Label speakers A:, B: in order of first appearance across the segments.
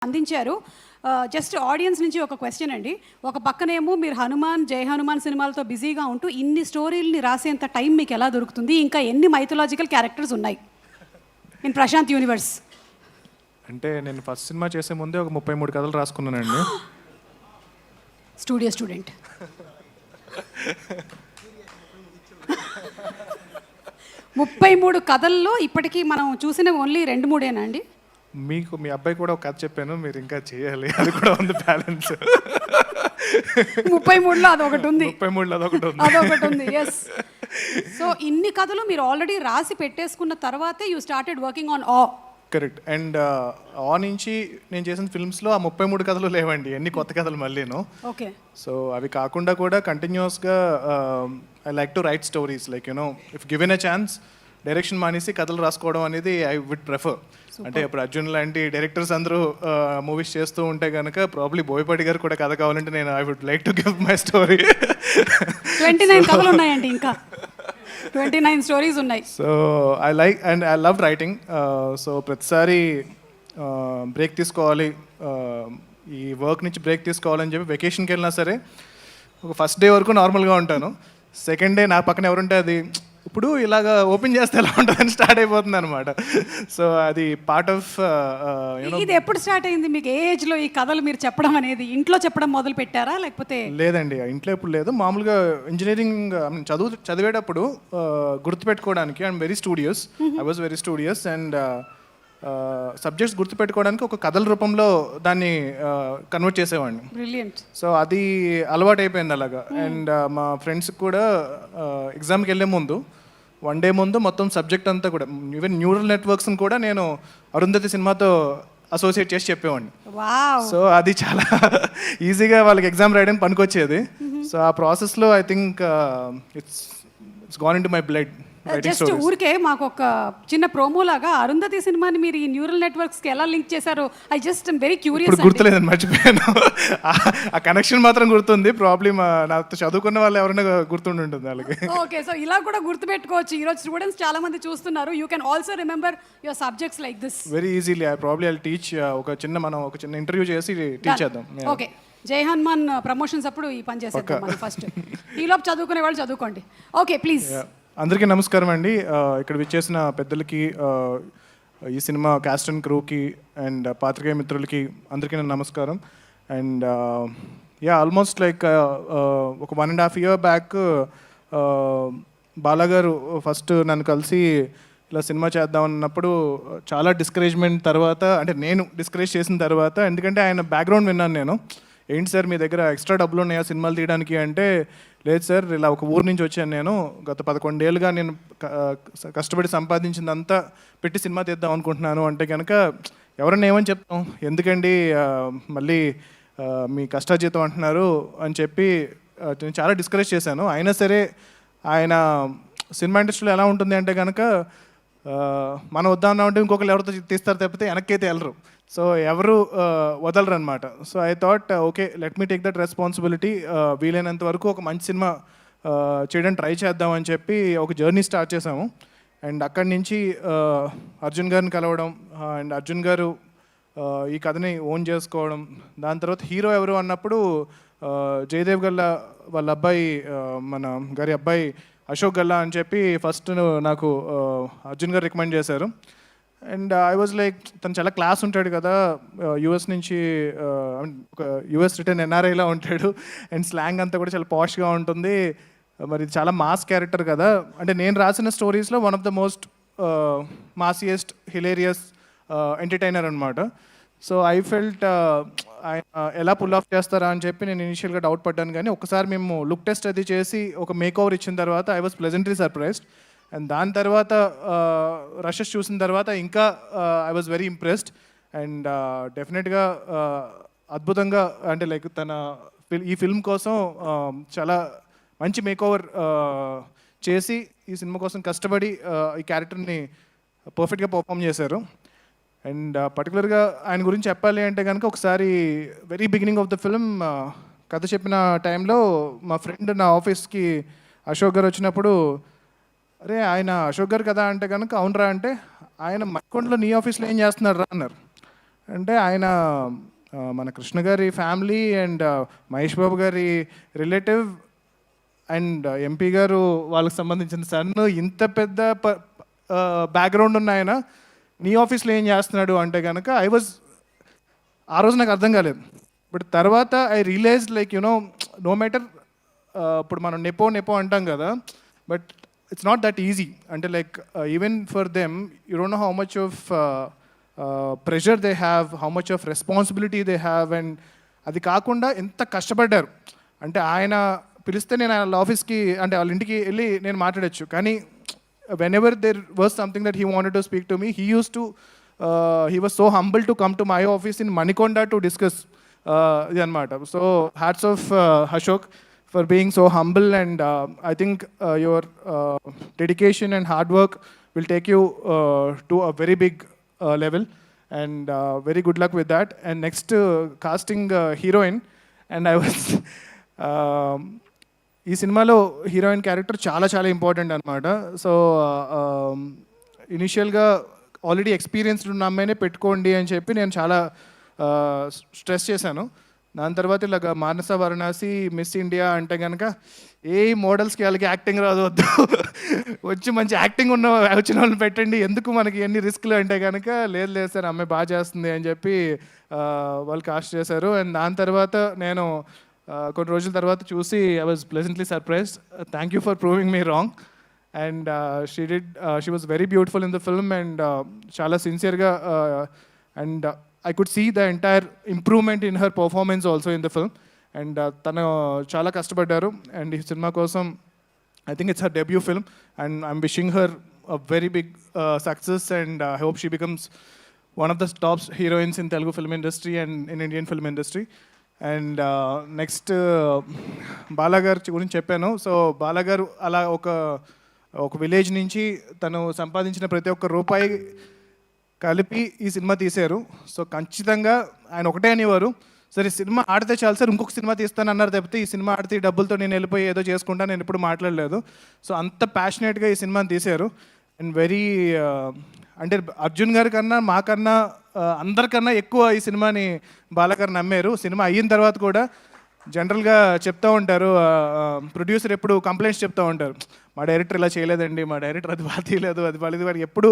A: అందించారు. Just audience నుంచి ఒక క్వశ్చన్ అండి. ఒక పక్కనేమో మీరు హనుమాన్, జై హనుమాన్ సినిమాలతో బిజీగా ఉంటూ ఇన్ని స్టోరీలని రాసేంత టైం మీకు ఎలా దొరుకుతుంది? ఇంకా ఎన్ని మైథలాజికల్ క్యారెక్టర్స్ ఉన్నాయి ఇన్ ప్రశాంత్ యూనివర్స్?
B: అంటే నేను ఫస్ట్ సినిమా చేసే ముందే ఒక 33 కథలు రాసుకున్నానండి.
A: Studio student. 33 కథల్లో ఇప్పటికీ మనం చూసిన ఓన్లీ 2-3 అండి.
B: మీకు మీ అబ్బాయి కూడా ఒక కథ చెప్పాను, మీరు ఇంకా చేయాలి, అది కూడా ఉంది బ్యాలెన్స్.
A: 33లో అదొకటి ఉంది.
B: 33లో
A: అదొకటి ఉంది. ఎస్. సో ఇన్ని కథలు మీరు ఆల్రెడీ రాసి పెట్టేసుకున్న తర్వాతే యూ స్టార్టెడ్ వర్కింగ్ ఆన్ ఆ.
B: కరెక్ట్. అండ్ ఆ నుంచి నేను చేసిన ఫిల్మ్స్లో ఆ 33 కథలు లేవండి, ఎన్ని కొత్త కథలు మళ్ళీను.
A: ఓకే.
B: సో అవి కాకుండా కూడా కంటిన్యూస్గా I like to right stories, like you know if given a chance direction మానేసి కథలు రాసుకోవడం అనేది ఐ వుడ్ ప్రిఫర్. అంటే ఇప్పుడు అర్జున్ లాంటి డైరెక్టర్స్ అందరూ మూవీస్ చేస్తూ ఉంటే కనుక ప్రాబ్లీ బోయపాటి గారు కూడా కథ కావాలంటే నేను I would like to give my story.
A: 29 కథలు ఉన్నాయండి, ఇంకా 29 స్టోరీస్ ఉన్నాయి.
B: So I like and I love writing. So ప్రతిసారి బ్రేక్ తీసుకోవాలి, ఈ వర్క్ నుంచి బ్రేక్ తీసుకోవాలని చెప్పి వెకేషన్కి వెళ్ళినా సరే ఒక ఫస్ట్ డే వరకు నార్మల్గా ఉంటాను. సెకండ్ డే నా పక్కన ఎవరుంటే అది ఇప్పుడు ఇలాగ ఓపెన్ చేస్తే ఎలా ఉంటుందని స్టార్ట్ అయిపోతుంది అనమాట. సో అది పార్ట్ ఆఫ్.
A: ఇది ఎప్పుడు స్టార్ట్ అయింది మీకు? ఏ ఏజ్లో ఈ కథలు మీరు చెప్పడం అనేది? ఇంట్లో చెప్పడం మొదలు పెట్టారా లేకపోతే?
B: లేదండి, ఇంట్లో ఎప్పుడు లేదు. మామూలుగా ఇంజనీరింగ్ చదివేటప్పుడు గుర్తుపెట్టుకోవడానికి I'm very studious, I was very studious. And subjects గుర్తుపెట్టుకోవడానికి ఒక కథల రూపంలో దాన్ని కన్వర్ట్ చేసేవాడిని.
A: బ్రిలియంట్.
B: సో అది అలవాటు అయిపోయింది అలాగా. అండ్ మా ఫ్రెండ్స్కి కూడా ఎగ్జామ్కి వెళ్ళే ముందు 1 డే ముందు మొత్తం సబ్జెక్ట్ అంతా కూడా, ఈవెన్ న్యూరల్ నెట్వర్క్స్ని కూడా నేను అరుంధతి సినిమాతో అసోసియేట్ చేసి చెప్పేవాడిని. సో అది చాలా ఈజీగా వాళ్ళకి ఎగ్జామ్ రాయడానికి పనికొచ్చేది. సో ఆ ప్రాసెస్లో I think it's gone in to my blood.
A: Just ఊరికే మాకు ఒక చిన్న ప్రోమో లాగా అరుంధతి సినిమాని మీరు ఈ న్యూరల్ నెట్వర్క్స్ కి ఎలా లింక్ చేశారో ఐ జస్ట్ వెరీ క్యూరియస్.
B: ఇప్పుడు గుర్తులేదని మర్చిపోయాను, ఆ కనెక్షన్ మాత్రం గుర్తుంది. ప్రాబ్లమ్ నాతో చదువుకున్న వాళ్ళు ఎవరైనా గుర్తుండి ఉంటుంది వాళ్ళకి.
A: ఓకే. సో ఇలా కూడా గుర్తుపెట్టుకోవచ్చు. ఈరోజు స్టూడెంట్స్ చాలా మంది చూస్తున్నారు. You can also remember your subjects like this
B: very easily. I teach మనం ఒక చిన్న ఇంటర్వ్యూ చేసి టీచ్ చేద్దాం.
A: ఓకే. జై హనుమాన్ ప్రమోషన్స్ అప్పుడు ఈ పని చేసేద్దాం మనం ఫస్ట్. ఈలోపు చదువుకునే వాళ్ళు చదువుకోండి. Okay please.
B: అందరికీ నమస్కారం అండి. ఇక్కడ విచ్చేసిన పెద్దలకి, ఈ సినిమా క్యాస్ట్ అండ్ క్రూకి అండ్ పాత్రికేయ మిత్రులకి అందరికీ నా నమస్కారం. అండ్ ఆల్మోస్ట్ లైక్ ఒక 1.5 year బ్యాక్ బాలాగారు ఫస్ట్ నన్ను కలిసి ఇలా సినిమా చేద్దాం అన్నప్పుడు చాలా డిస్కరేజ్మెంట్ తర్వాత, అంటే నేను డిస్కరేజ్ చేసిన తర్వాత, ఎందుకంటే ఆయన బ్యాక్గ్రౌండ్ విన్నాను నేను. ఏంటి సార్ మీ దగ్గర ఎక్స్ట్రా డబ్బులు ఉన్నాయా సినిమాలు తీయడానికి అంటే, లేదు సార్ ఇలా ఒక ఊరు నుంచి వచ్చాను నేను, గత 11 ఏళ్ళుగా నేను కష్టపడి సంపాదించిందంతా పెట్టి సినిమా తీద్దాం అనుకుంటున్నాను అంటే కనుక ఎవరన్నా ఏమని చెప్తాం, ఎందుకండి మళ్ళీ మీ కష్టాజీతం అంటున్నారు అని చెప్పి నేను చాలా డిస్కరేజ్ చేశాను. అయినా సరే ఆయన సినిమా ఇండస్ట్రీలో ఎలా ఉంటుంది అంటే కనుక మనం వద్దామన్నా ఉంటే ఇంకొకరు ఎవరితో తీస్తారు తప్పితే వెనక్కైతే వెళ్ళరు. సో ఎవరు వదలరు అనమాట. So I thought okay let me take that responsibility. వీలైనంత వరకు ఒక మంచి సినిమా చేయడానికి ట్రై చేద్దామని చెప్పి ఒక జర్నీ స్టార్ట్ చేసాము. అండ్ అక్కడి నుంచి అర్జున్ గారిని కలవడం, అండ్ అర్జున్ గారు ఈ కథని ఓన్ చేసుకోవడం. దాని తర్వాత హీరో ఎవరు అన్నప్పుడు జయదేవ్ గల్లా వాళ్ళ అబ్బాయి, మన గారి అబ్బాయి అశోక్ గల్లా అని చెప్పి ఫస్ట్ నాకు అర్జున్ గారు రికమెండ్ చేశారు. అండ్ ఐ వాజ్ లైక్, తను చాలా క్లాస్ ఉంటాడు కదా, యూఎస్ నుంచి, ఒక యూఎస్ రిటర్న్ ఎన్ఆర్ఐలా ఉంటాడు. అండ్ స్లాంగ్ అంతా కూడా చాలా పాష్గా ఉంటుంది. మరి చాలా మాస్ క్యారెక్టర్ కదా. అంటే నేను రాసిన స్టోరీస్లో one of the most massiest hilarious entertainer అనమాట. సో ఐ ఫెల్ట్ ఎలా పుల్ ఆఫ్ చేస్తారా అని చెప్పి నేను ఇనిషియల్గా డౌట్ పడ్డాను. కానీ ఒకసారి మేము లుక్ టెస్ట్ అది చేసి ఒక మేక్ ఓవర్ ఇచ్చిన తర్వాత I was pleasantly surprised. And దాని తర్వాత రషెస్ చూసిన తర్వాత ఇంకా I was very impressed. And డెఫినెట్గా అద్భుతంగా, అంటే లైక్ తన ఈ ఫిల్మ్ కోసం చాలా మంచి మేక్ ఓవర్ చేసి ఈ సినిమా కోసం కష్టపడి ఈ క్యారెక్టర్ని పర్ఫెక్ట్గా పర్ఫామ్ చేశారు. అండ్ పర్టికులర్గా ఆయన గురించి చెప్పాలి అంటే కనుక, ఒకసారి very beginning of the film కథ చెప్పిన టైంలో మా ఫ్రెండ్ నా ఆఫీస్కి అశోక్ గారు వచ్చినప్పుడు, అరే ఆయన అశోక్ గారు కదా అంటే కనుక అవునరా అంటే, ఆయన మక్కొండలో నీ ఆఫీస్లో ఏం చేస్తున్నారు రా అన్నారు. అంటే ఆయన మన కృష్ణ గారి ఫ్యామిలీ అండ్ మహేష్ బాబు గారి రిలేటివ్ అండ్ ఎంపీ గారు వాళ్ళకి సంబంధించిన సన్, ఇంత పెద్ద బ్యాక్గ్రౌండ్ ఉన్న ఆయన నీ ఆఫీస్లో ఏం చేస్తున్నాడు అంటే కనుక ఆ రోజు నాకు అర్థం కాలేదు. బట్ తర్వాత I realise like you know no matter, ఇప్పుడు మనం నెపో అంటాం కదా, but it's not that easy. అంటే like even for them you don't know how much of pressure they have, how much of responsibility they have. And అది కాకుండా ఎంత కష్టపడ్డారు అంటే ఆయన పిలిస్తే నేను వాళ్ళ ఆఫీస్కి అంటే వాళ్ళ ఇంటికి వెళ్ళి నేను మాట్లాడచ్చు. కానీ whenever there was something that he wanted to speak to me, he was so humble to come to my office in Manikonda to discuss ఇది అనమాట. So hats off Ashok for being so humble, and I think your dedication and hard work will take you to a very big level, and very good luck with that. And next casting heroine, and I was ఈ సినిమాలో heroine character చాలా చాలా important అనమాట. So ఇనిషియల్గా already experienced ఉన్న అమ్మాయినే పెట్టుకోండి అని చెప్పి నేను చాలా స్ట్రెస్ చేశాను. దాని తర్వాత ఇలాగ మానస వారణాసి మిస్ ఇండియా అంటే కనుక ఏ మోడల్స్కి వాళ్ళకి యాక్టింగ్ రాదు, వద్దు వచ్చి మంచి యాక్టింగ్ వచ్చిన వాళ్ళని పెట్టండి, ఎందుకు మనకి ఎన్ని రిస్క్లు అంటే కనుక లేదు సార్ అమ్మాయి బాగా చేస్తుంది అని చెప్పి వాళ్ళు కాస్ట్ చేశారు. అండ్ దాని తర్వాత నేను కొన్ని రోజుల తర్వాత చూసి I was pleasantly surprised. Thank you for proving me wrong. And she was very beautiful in the film, and చాలా సిన్సియర్గా, and I could see the entire improvement in her performance also in the film. And తను చాలా కష్టపడ్డారు. And ఈ cinema కోసం I think it's her debut film, and I'm wishing her a very big success, and I hope she becomes one of the top heroines in Telugu film industry and in Indian film industry. And next బాలాగారు గురించి చెప్పాను. So బాలాగారు అలా ఒక village నుంచి తను సంపాదించిన ప్రతి ఒక్క రూపాయి కలిపి ఈ సినిమా తీశారు. సో ఖచ్చితంగా ఆయన ఒకటే అనేవారు, సరే సినిమా ఆడితే చాలు సార్, ఇంకొక సినిమా తీస్తాను అన్నారు తప్పితే ఈ సినిమా ఆడితే ఈ డబ్బులతో నేను వెళ్ళిపోయి ఏదో చేసుకుంటా నేను ఎప్పుడు మాట్లాడలేదు. సో అంత ప్యాషనేట్గా ఈ సినిమాని తీశారు. అండ్ వెరీ అంటే అర్జున్ గారి కన్నా మాకన్నా అందరికన్నా ఎక్కువ ఈ సినిమాని బాలాగారు నమ్మారు. సినిమా అయిన తర్వాత కూడా జనరల్గా చెప్తూ ఉంటారు, ప్రొడ్యూసర్ ఎప్పుడు కంప్లైంట్స్ చెప్తూ ఉంటారు, మా డైరెక్టర్ ఇలా చేయలేదండి, మా డైరెక్టర్ అది బాగా తీయలేదు, అది బాగాలేదు. వాడు ఎప్పుడు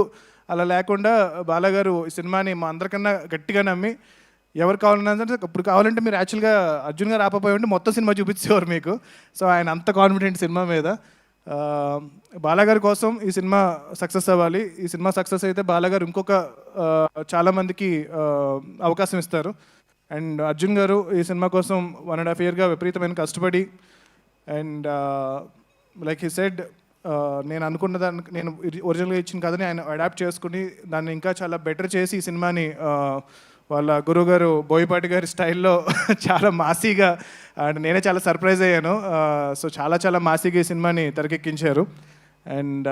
B: అలా లేకుండా బాలాగారు ఈ సినిమాని మా అందరికన్నా గట్టిగా నమ్మి ఎవరు కావాలన్నా ఇప్పుడు కావాలంటే మీరు యాక్చువల్గా అర్జున్ గారు ఆపపోయి ఉంటే మొత్తం సినిమా చూపించేవారు మీకు. సో ఆయన అంత కాన్ఫిడెంట్ సినిమా మీద. బాలాగారి కోసం ఈ సినిమా సక్సెస్ అవ్వాలి. ఈ సినిమా సక్సెస్ అయితే బాలాగారు ఇంకొక చాలామందికి అవకాశం ఇస్తారు. అండ్ అర్జున్ గారు ఈ సినిమా కోసం 1.5 yearగా విపరీతమైన కష్టపడి, అండ్ లైక్ హీ సెడ్, నేను అనుకున్న దానికి నేను ఒరిజినల్గా ఇచ్చిన కథని ఆయన అడాప్ట్ చేసుకుని దాన్ని ఇంకా చాలా బెటర్ చేసి ఈ సినిమాని వాళ్ళ గురువుగారు బోయపాటి గారి స్టైల్లో చాలా మాసీగా, అండ్ నేనే చాలా సర్ప్రైజ్ అయ్యాను. సో చాలా మాసీగా ఈ సినిమాని తెరకెక్కించారు. And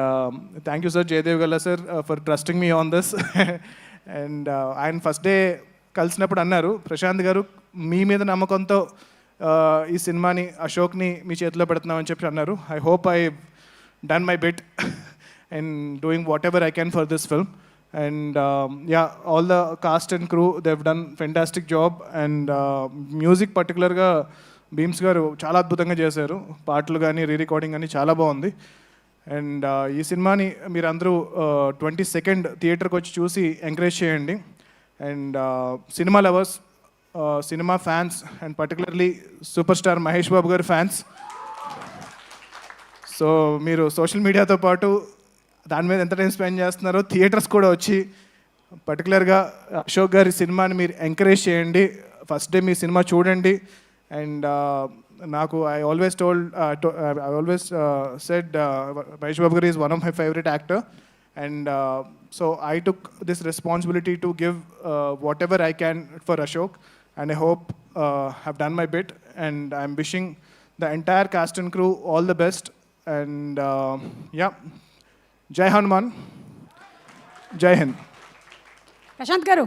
B: thank you sir, Jayadev Galla sir, for trusting me on this. And ఆయన ఫస్ట్ డే కలిసినప్పుడు అన్నారు, ప్రశాంత్ గారు మీ మీద నమ్మకంతో ఈ సినిమాని అశోక్ని మీ చేతిలో పెడుతున్నామని చెప్పి అన్నారు. I hope I done my bit and doing whatever I can for this film. And all the cast and crew they have done fantastic job. And music పర్టికులర్గా భీమ్స్ గారు చాలా అద్భుతంగా చేశారు. పాటలు కానీ రికార్డింగ్ కానీ చాలా బాగుంది. అండ్ ఈ సినిమాని మీరందరూ 22nd థియేటర్కి వచ్చి చూసి ఎంకరేజ్ చేయండి. And cinema lovers, cinema fans, and particularly super star Mahesh Babu గారి ఫ్యాన్స్, సో మీరు సోషల్ మీడియాతో పాటు దాని మీద ఎంత టైం స్పెండ్ చేస్తున్నారో థియేటర్స్ కూడా వచ్చి పర్టికులర్గా అశోక్ గారి సినిమాని మీరు ఎంకరేజ్ చేయండి. ఫస్ట్ డే మీ సినిమా చూడండి. అండ్ నాకు I always said Mahesh Babu గారు is one of my favourite actor. And so I took this responsibility to give whatever I can for Ashok, and I hope I've done my bit, and I'm wishing the entire cast and crew all the best. And yeah, Jai Hanuman, Jai Hind.
A: Prashanth గారు